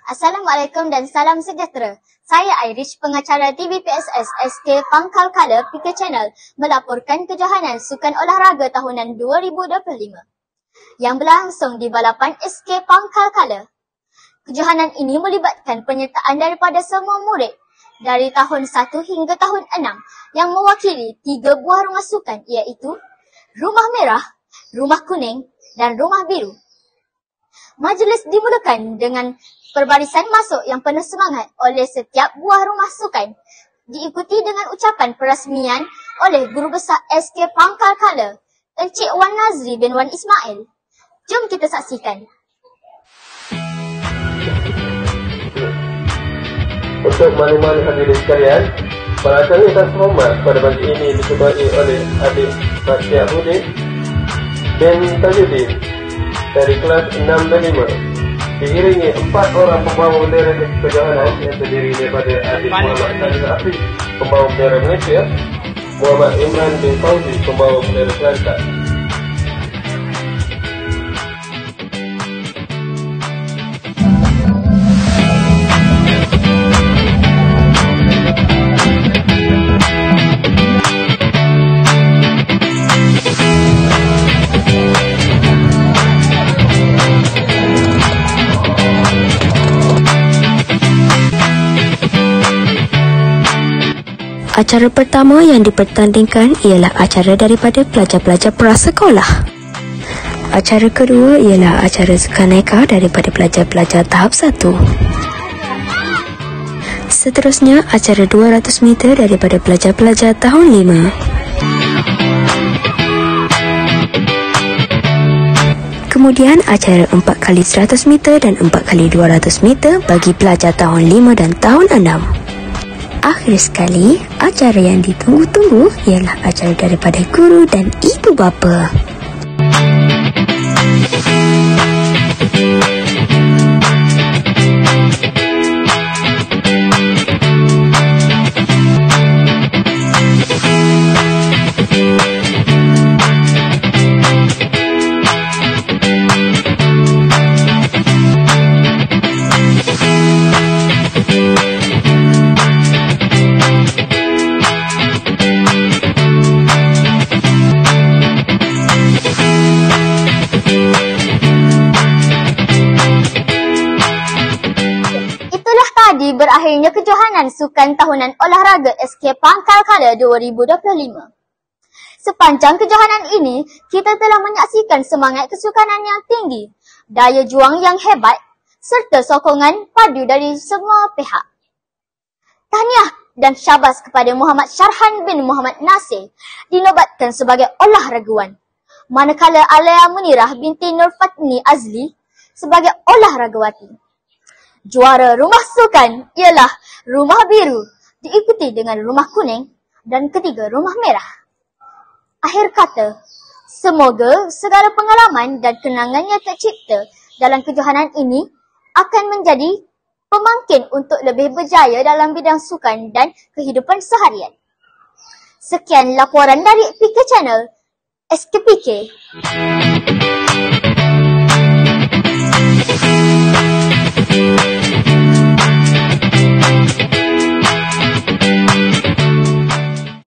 Assalamualaikum dan salam sejahtera. Saya Irish, pengacara TVPSS SK Pangkal Kala PK Channel melaporkan kejohanan Sukan Olahraga tahunan 2025 yang berlangsung di balapan SK Pangkal Kala. Kejohanan ini melibatkan penyertaan daripada semua murid dari tahun 1 hingga tahun 6 yang mewakili 3 buah rumah sukan iaitu Rumah Merah, Rumah Kuning dan Rumah Biru. Majlis dimulakan dengan perbarisan masuk yang penuh semangat oleh setiap buah rumah sukan, diikuti dengan ucapan perasmian oleh Guru Besar SK Pangkal Kala, Encik Wan Nazri bin Wan Ismail. Jom kita saksikan. Untuk makluman hadirin sekalian, peracara atas hormat pada pagi ini diketuai oleh adik Fatia Budin bin Tajuddin dari kelas 6 dan 5. Diiringi 4 orang pembawa bendera kejohanan yang terdiri daripada adik Muhammad Khalil Hafiz, pembawa bendera Malaysia, Muhammad Imran bin Fauzi, pembawa bendera Kelantan. Acara pertama yang dipertandingkan ialah acara daripada pelajar-pelajar prasekolah. Acara kedua ialah acara sukaneka daripada pelajar-pelajar tahap 1. Seterusnya, acara 200 meter daripada pelajar-pelajar tahun 5. Kemudian, acara 4x100 meter dan 4x200 meter bagi pelajar tahun 5 dan tahun 6. Akhir sekali, acara yang ditunggu-tunggu ialah acara daripada guru dan ibu bapa. Berakhirnya kejohanan Sukan Tahunan Olahraga SK Pangkal Kala 2025. Sepanjang kejohanan ini, kita telah menyaksikan semangat kesukanan yang tinggi, daya juang yang hebat, serta sokongan padu dari semua pihak. Tahniah dan syabas kepada Muhammad Syarhan bin Muhammad Nasir dinobatkan sebagai olahragawan, manakala Alia Munirah binti Nur Fatni Azli sebagai olahragawati. Juara rumah sukan ialah Rumah Biru, diikuti dengan Rumah Kuning dan ketiga Rumah Merah. Akhir kata, semoga segala pengalaman dan kenangan yang tercipta dalam kejohanan ini akan menjadi pemangkin untuk lebih berjaya dalam bidang sukan dan kehidupan seharian. Sekian laporan dari PK Channel SKPK.